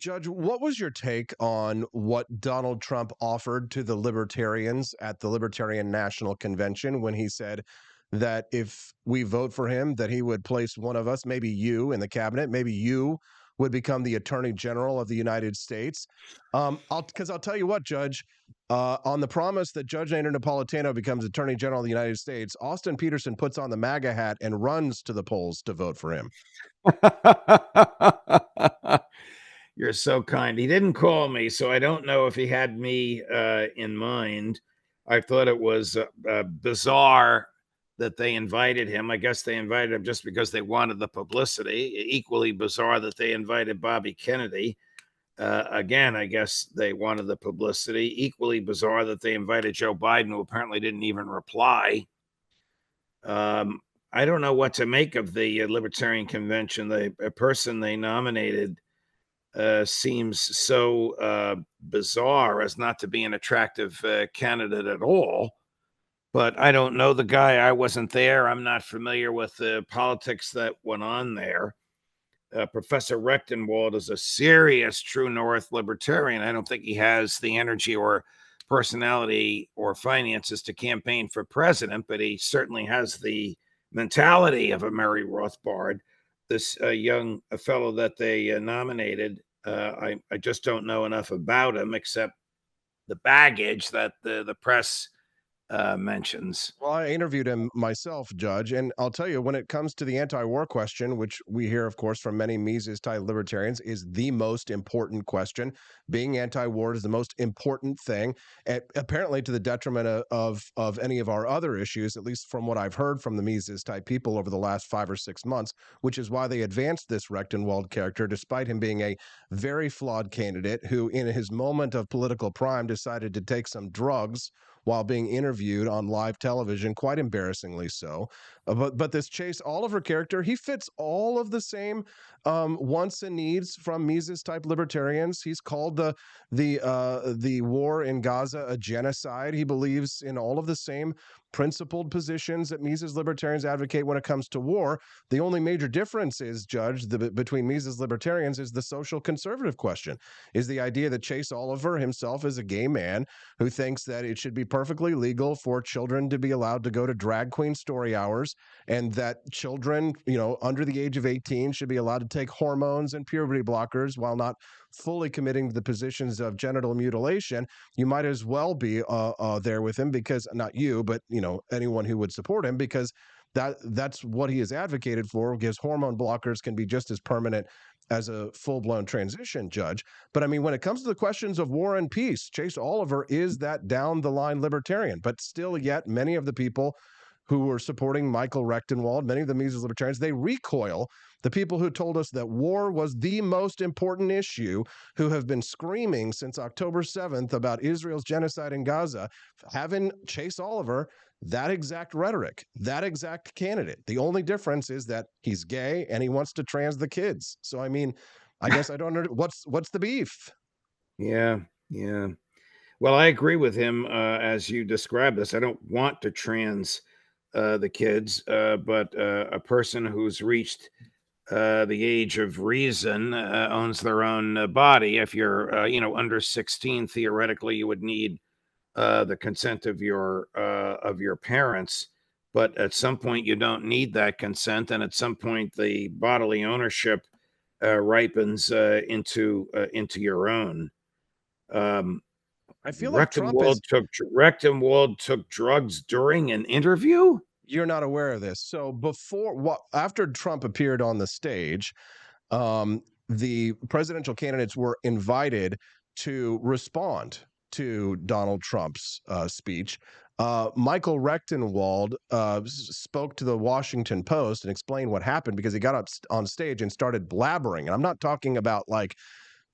Judge, what was your take on what Donald Trump offered to the Libertarians at the Libertarian National Convention when he said that if we vote for him, that he would place one of us, maybe you, in the cabinet, maybe you would become the Attorney General of the United States? I'll tell you what, Judge, on the promise that Judge Napolitano becomes Attorney General of the United States, Austin Petersen puts on the MAGA hat and runs to the polls to vote for him. You're so kind. He didn't call me, so I don't know if he had me in mind. I thought it was bizarre that they invited him. I guess they invited him just because they wanted the publicity. Equally bizarre that they invited Bobby Kennedy. Again, I guess they wanted the publicity. Equally bizarre that they invited Joe Biden, who apparently didn't even reply. I don't know what to make of the Libertarian Convention. The person they nominated seems so bizarre as not to be an attractive candidate at all. But I don't know the guy. I wasn't there. I'm not familiar with the politics that went on there. Professor Rechtenwald is a serious True North libertarian. I don't think he has the energy or personality or finances to campaign for president, but he certainly has the mentality of a Murray Rothbard. This young fellow that they nominated, I just don't know enough about him except the baggage that the press mentions. Well, I interviewed him myself, Judge, and I'll tell you, when it comes to the anti-war question, which we hear, of course, from many Mises-type libertarians, is the most important question. Being anti-war is the most important thing, apparently to the detriment of any of our other issues, at least from what I've heard from the Mises-type people over the last 5 or 6 months, which is why they advanced this Rechtenwald character, despite him being a very flawed candidate who, in his moment of political prime, decided to take some drugs while being interviewed on live television, quite embarrassingly so. But this Chase Oliver character, he fits all of the same wants and needs from Mises-type libertarians. He's called the war in Gaza a genocide. He believes in all of the same principled positions that Mises libertarians advocate when it comes to war. The only major difference is, Judge, between Mises libertarians is the social conservative question, is the idea that Chase Oliver himself is a gay man who thinks that it should be perfectly legal for children to be allowed to go to drag queen story hours, and that children, under the age of 18 should be allowed to take hormones and puberty blockers while not fully committing to the positions of genital mutilation. You might as well be there with him, because not you, but anyone who would support him, because that's what he has advocated for, because hormone blockers can be just as permanent as a full-blown transition, Judge. But I mean, when it comes to the questions of war and peace, Chase Oliver is that down-the-line libertarian. But still yet, many of the people who were supporting Michael Rechtenwald, many of the Mises libertarians, they recoil. The people who told us that war was the most important issue, who have been screaming since October 7th about Israel's genocide in Gaza, having Chase Oliver, that exact rhetoric, that exact candidate. The only difference is that he's gay and he wants to trans the kids. So, I mean, I guess I don't know. What's the beef? Yeah. Well, I agree with him as you described this. I don't want to trans the kids, but a person who's reached the age of reason owns their own body. If you're, under 16, theoretically, you would need the consent of your parents. But at some point, you don't need that consent, and at some point, the bodily ownership ripens into your own. I feel like Trump is. Rechtenwald took drugs during an interview. You're not aware of this. So after Trump appeared on the stage, the presidential candidates were invited to respond to Donald Trump's speech. Michael Rechtenwald spoke to the Washington Post and explained what happened, because he got up on stage and started blabbering. And I'm not talking about like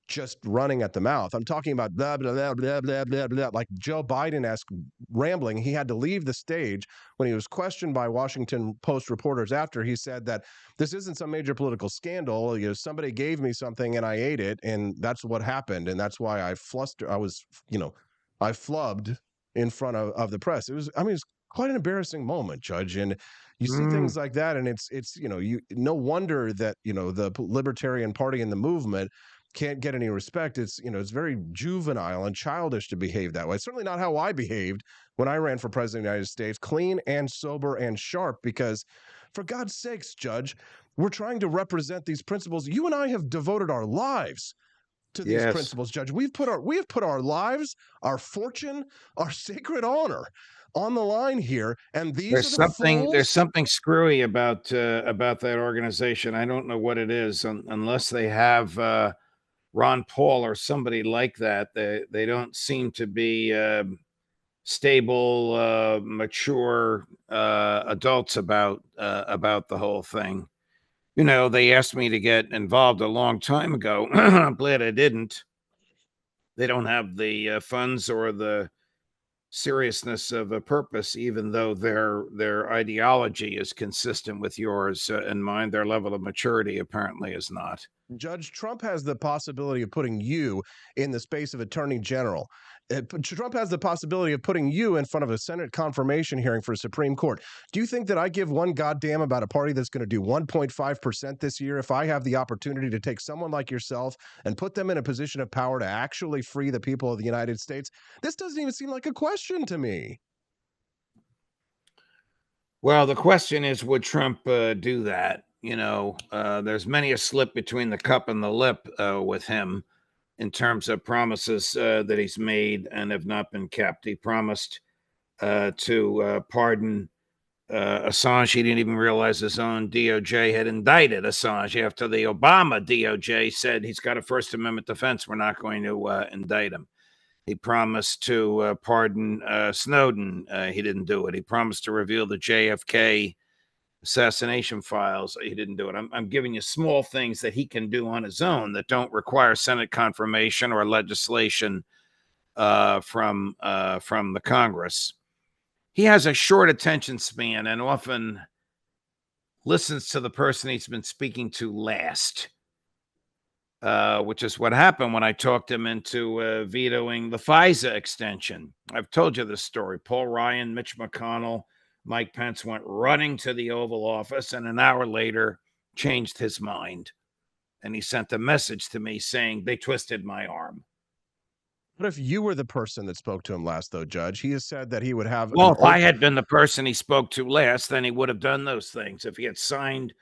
just running at the mouth. I'm talking about blah, blah, blah, blah, blah, blah, blah, like Joe Biden-esque rambling. He had to leave the stage when he was questioned by Washington Post reporters after. He said that this isn't some major political scandal. Somebody gave me something and I ate it, and that's what happened. And that's why I flubbed in front of the press. It was quite an embarrassing moment, Judge. And you see things like that, and it's no wonder that the Libertarian Party and the movement can't get any respect. It's, it's very juvenile and childish to behave that way. It's certainly not how I behaved when I ran for president of the United States, clean and sober and sharp, because for God's sakes, Judge, we're trying to represent these principles. You and I have devoted our lives to these Yes. principles, Judge. We have put our lives, our fortune, our sacred honor on the line here, and these are the There's fools. something screwy about that organization. I don't know what it is, unless they have Ron Paul or somebody like that. They don't seem to be stable, mature adults about the whole thing. They asked me to get involved a long time ago. I'm glad I didn't. They don't have the funds or the seriousness of a purpose, even though their ideology is consistent with yours and mine. Their level of maturity apparently is not. Judge, Trump has the possibility of putting you in the space of attorney general. Trump has the possibility of putting you in front of a Senate confirmation hearing for a Supreme Court. Do you think that I give one goddamn about a party that's going to do 1.5% this year if I have the opportunity to take someone like yourself and put them in a position of power to actually free the people of the United States? This doesn't even seem like a question to me. Well, the question is, would Trump do that? There's many a slip between the cup and the lip with him in terms of promises that he's made and have not been kept. He promised to pardon Assange. He didn't even realize his own DOJ had indicted Assange after the Obama DOJ said he's got a First Amendment defense. We're not going to indict him. He promised to pardon Snowden. He didn't do it. He promised to reveal the JFK assassination files. He didn't do it. I'm giving you small things that he can do on his own that don't require Senate confirmation or legislation from the Congress. He has a short attention span and often listens to the person he's been speaking to last. Which is what happened when I talked him into vetoing the FISA extension. I've told you this story. Paul Ryan, Mitch McConnell, Mike Pence went running to the Oval Office, and an hour later changed his mind. And he sent a message to me saying, they twisted my arm. What if you were the person that spoke to him last, though, Judge? He has said that he would have Well, if I had been the person he spoke to last, then he would have done those things. If he had signed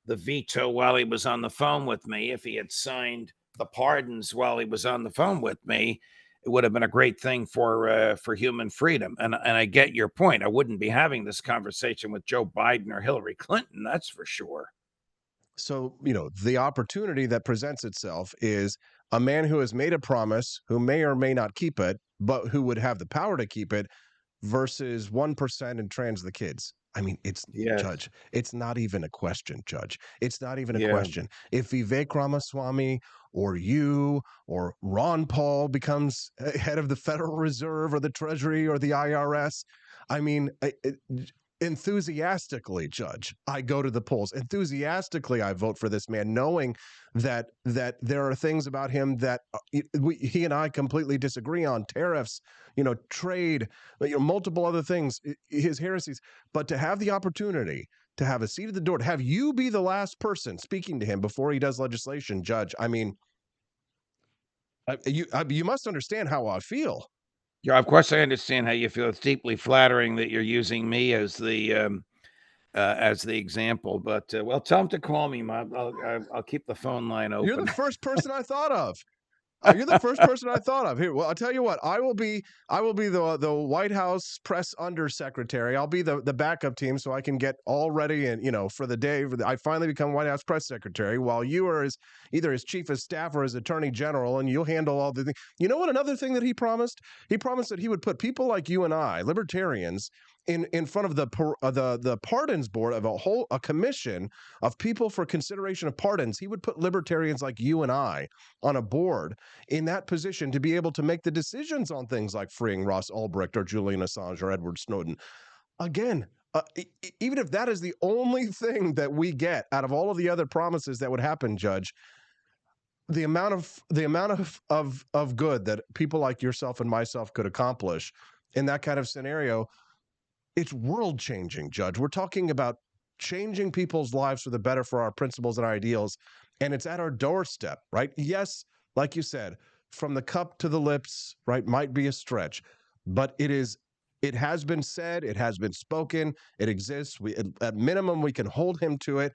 the veto while he was on the phone with me, if he had signed the pardons while he was on the phone with me, it would have been a great thing for human freedom. And I get your point. I wouldn't be having this conversation with Joe Biden or Hillary Clinton, that's for sure. So, the opportunity that presents itself is a man who has made a promise, who may or may not keep it, but who would have the power to keep it, versus 1% and trans the kids. I mean, Yes. Judge, it's not even a question, Judge. It's not even a Yeah. question. If Vivek Ramaswamy or you or Ron Paul becomes head of the Federal Reserve or the Treasury or the IRS, I mean, enthusiastically, Judge, I go to the polls. Enthusiastically, I vote for this man, knowing that there are things about him that he and I completely disagree on: tariffs, trade, multiple other things, his heresies. But to have the opportunity to have a seat at the door, to have you be the last person speaking to him before he does legislation, Judge, I mean, you must understand how I feel. Yeah, of course, I understand how you feel. It's deeply flattering that you're using me as the example. But well, tell him to call me, Mom. I'll keep the phone line You're the open. first person I thought of. You're the first person I thought of. Here, well, I'll tell you what. I will be the White House press undersecretary. I'll be the backup team, so I can get all ready and for the day. I finally become White House press secretary, while you are either his chief of staff or his attorney general, and you'll handle all the things. You know what? Another thing that he promised. He promised that he would put people like you and I, libertarians, in front of the pardons board of a commission of people for consideration of pardons. He would put libertarians like you and I on a board in that position to be able to make the decisions on things like freeing Ross Ulbricht or Julian Assange or Edward Snowden. Again, even if that is the only thing that we get out of all of the other promises that would happen, Judge, the amount of good that people like yourself and myself could accomplish in that kind of scenario, it's world changing, Judge. We're talking about changing people's lives for the better, for our principles and our ideals. and it's at our doorstep, right? Yes, like you said, from the cup to the lips, right, might be a stretch, but it has been said, it has been spoken, it exists. At minimum, we can hold him to it.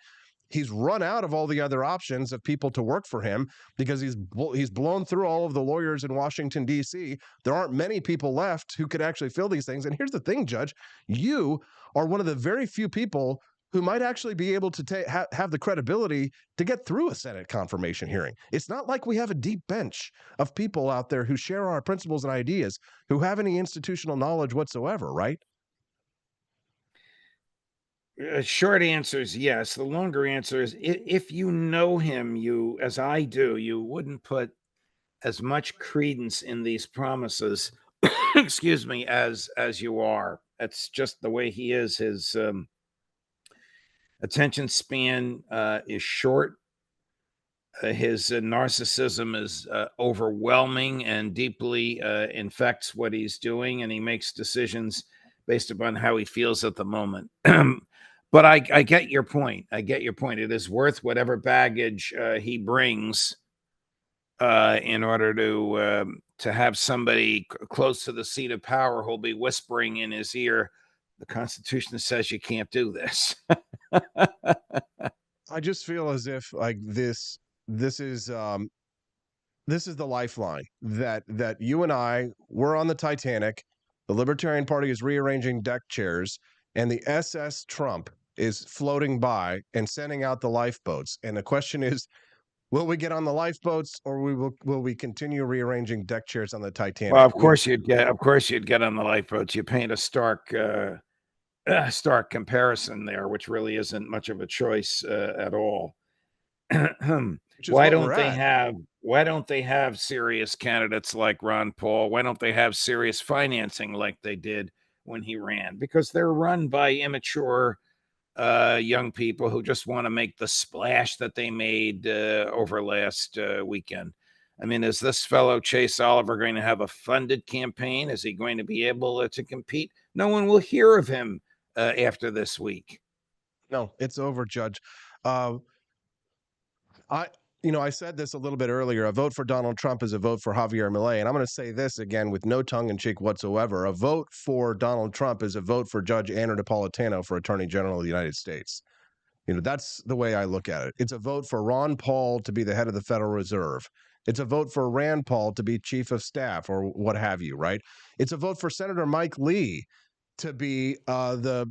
He's run out of all the other options of people to work for him because he's blown through all of the lawyers in Washington, D.C. There aren't many people left who could actually fill these things. And here's the thing, Judge, you are one of the very few people who might actually be able to have the credibility to get through a Senate confirmation hearing. It's not like we have a deep bench of people out there who share our principles and ideas, who have any institutional knowledge whatsoever, right? Short answer is yes. The longer answer is if you know him, you, as I do, you wouldn't put as much credence in these promises, excuse me, as you are. That's just the way he is. His attention span is short. His narcissism is overwhelming and deeply infects what he's doing, and he makes decisions based upon how he feels at the moment. But I get your point. I get your point. It is worth whatever baggage he brings in order to have somebody close to the seat of power who'll be whispering in his ear, "The Constitution says you can't do this." I just feel as if like this is the lifeline that you and I were on the Titanic. The Libertarian Party is rearranging deck chairs, and the SS Trump is floating by and sending out the lifeboats. And the question is, will we get on the lifeboats, or will we continue rearranging deck chairs on the Well, Titanic? of course you'd get on the lifeboats. You paint a stark comparison there, which really isn't much of a choice at all. Which is what we're at. Why don't they have serious candidates like Ron Paul? Why don't they have serious financing like they did when he ran? Because they're run by immature young people who just want to make the splash that they made over last weekend. I mean, is this fellow Chase Oliver going to have a funded campaign? Is he going to be able to compete? No one will hear of him after this week. No, it's over, Judge. Uh, I said this a little bit earlier. A vote for Donald Trump is a vote for Javier Milei. And I'm going to say this again with no tongue in cheek whatsoever. A vote for Donald Trump is a vote for Judge Napolitano for Attorney General of the United States. That's the way I look at it. It's a vote for Ron Paul to be the head of the Federal Reserve. It's a vote for Rand Paul to be chief of staff or what have you, right? It's a vote for Senator Mike Lee to be the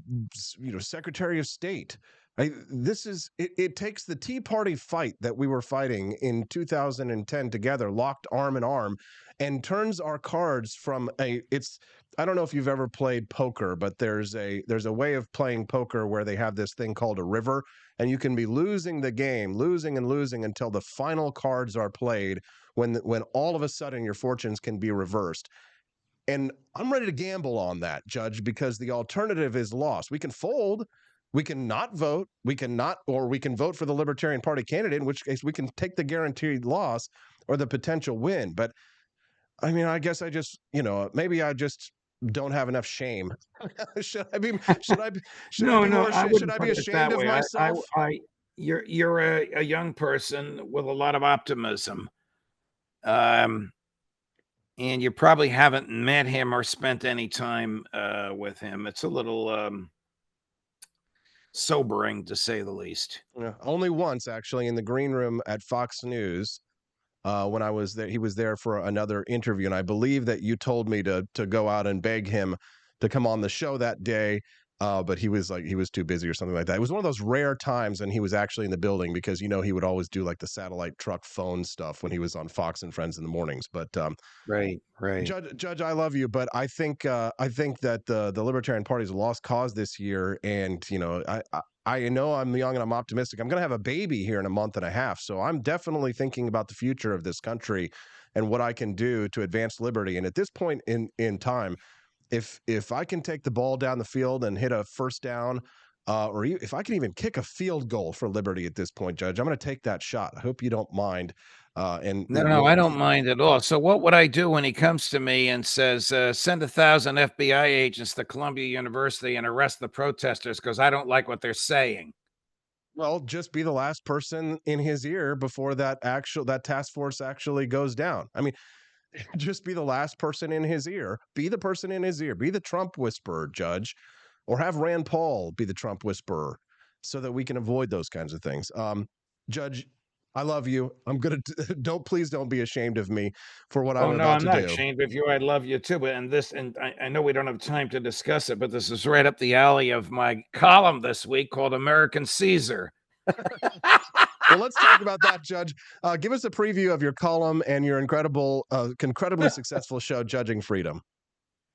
Secretary of State. It takes the Tea Party fight that we were fighting in 2010 together, locked arm in arm, and turns our cards from I don't know if you've ever played poker, but there's a way of playing poker where they have this thing called a river, and you can be losing the game, losing and losing until the final cards are played, when all of a sudden your fortunes can be reversed. And I'm ready to gamble on that, Judge, because the alternative is lost. We can fold, we can not vote, we can vote for the Libertarian Party candidate, in which case we can take the guaranteed loss or the potential win. But I mean, I guess I just, maybe I just don't have enough shame. should I be should I should I No, be no, more I should wouldn't I put be it that ashamed of way. myself? You're a young person with a lot of optimism. And you probably haven't met him or spent any time with him. It's a little sobering, to say the least. Only once, actually, in the green room at Fox News. When I was there, he was there for another interview, and I believe that you told me to go out and beg him to come on the show that day. But he was too busy or something like that. It was one of those rare times, and he was actually in the building because he would always do like the satellite truck phone stuff when he was on Fox and Friends in the mornings. But Right. Judge, I love you, but I think that the Libertarian Party is a lost cause this year, and I know I'm young and I'm optimistic. I'm going to have a baby here in a month and a half, so I'm definitely thinking about the future of this country and what I can do to advance liberty. And at this point in time, if I can take the ball down the field and hit a first down, or if I can even kick a field goal for liberty at this point, Judge, I'm going to take that shot. I hope you don't mind. No, I don't mind at all. So what would I do when he comes to me and says, send 1,000 FBI agents to Columbia University and arrest the protesters because I don't like what they're saying? Well, just be the last person in his ear before that task force actually goes down. I mean, just be the last person in his ear. Be the person in his ear. Be the Trump whisperer, Judge, or have Rand Paul be the Trump whisperer, so that we can avoid those kinds of things. Judge, I love you. I'm gonna please don't be ashamed of me for what I'm Oh no, about I'm to not do. ashamed of you. I love you too. And I know we don't have time to discuss it, but this is right up the alley of my column this week called American Caesar. Well, let's talk about that, Judge. Give us a preview of your column and your incredibly successful show, Judging Freedom.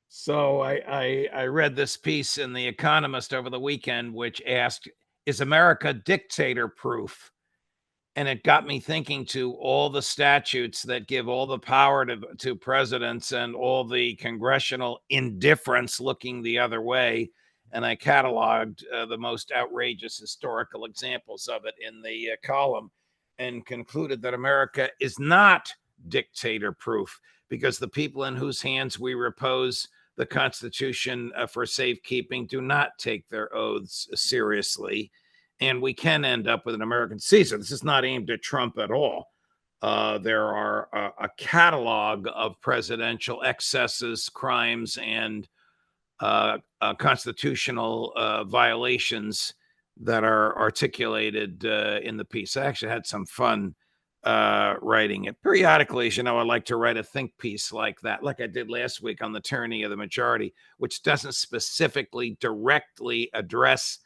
So I read this piece in The Economist over the weekend, which asked, "Is America dictator proof?" And it got me thinking to all the statutes that give all the power to presidents and all the congressional indifference looking the other way. And I cataloged the most outrageous historical examples of it in the column and concluded that America is not dictator proof because the people in whose hands we repose the Constitution for safekeeping do not take their oaths seriously. And we can end up with an American Caesar. This is not aimed at Trump at all. There are a catalog of presidential excesses, crimes, and constitutional violations that are articulated in the piece. I actually had some fun writing it. Periodically, as you know, I like to write a think piece like that, like I did last week on the tyranny of the majority, which doesn't specifically directly address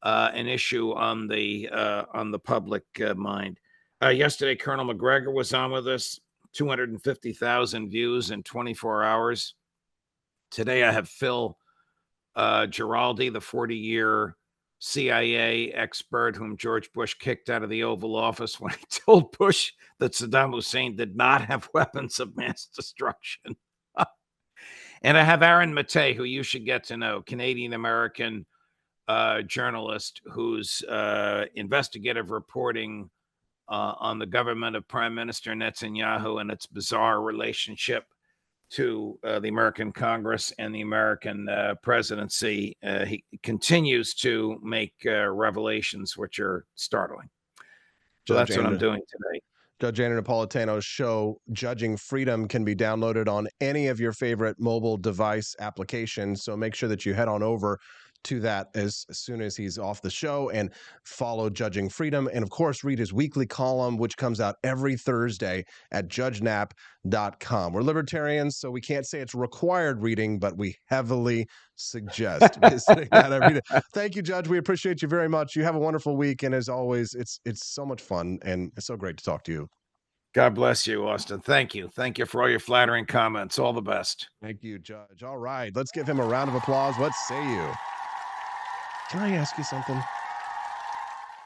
an issue on the public mind. Yesterday, Colonel McGregor was on with us. 250,000 views in 24 hours. Today, I have Phil Giraldi, the 40-year CIA expert whom George Bush kicked out of the Oval Office when he told Bush that Saddam Hussein did not have weapons of mass destruction. And I have Aaron Maté, who you should get to know, Canadian-American journalist whose investigative reporting on the government of Prime Minister Netanyahu and its bizarre relationship to the American Congress and the American presidency. He continues to make revelations which are startling. So Judge that's what I'm Andrew. doing today. Judge Andrew Napolitano's show, Judging Freedom, can be downloaded on any of your favorite mobile device applications. So make sure that you head on over to that as soon as he's off the show and follow Judging Freedom. And of course, read his weekly column, which comes out every Thursday at judgenap.com. We're libertarians, so we can't say it's required reading, but we heavily suggest visiting that every day. Thank you, Judge. We appreciate you very much. You have a wonderful week. And as always, it's so much fun and it's so great to talk to you. God bless you, Austin. Thank you. Thank you for all your flattering comments. All the best. Thank you, Judge. All right, let's give him a round of applause. What say you? Can I ask you something?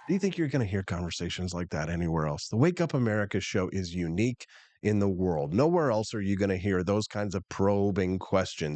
Do you think you're going to hear conversations like that anywhere else? The Wake Up America show is unique in the world. Nowhere else are you going to hear those kinds of probing questions.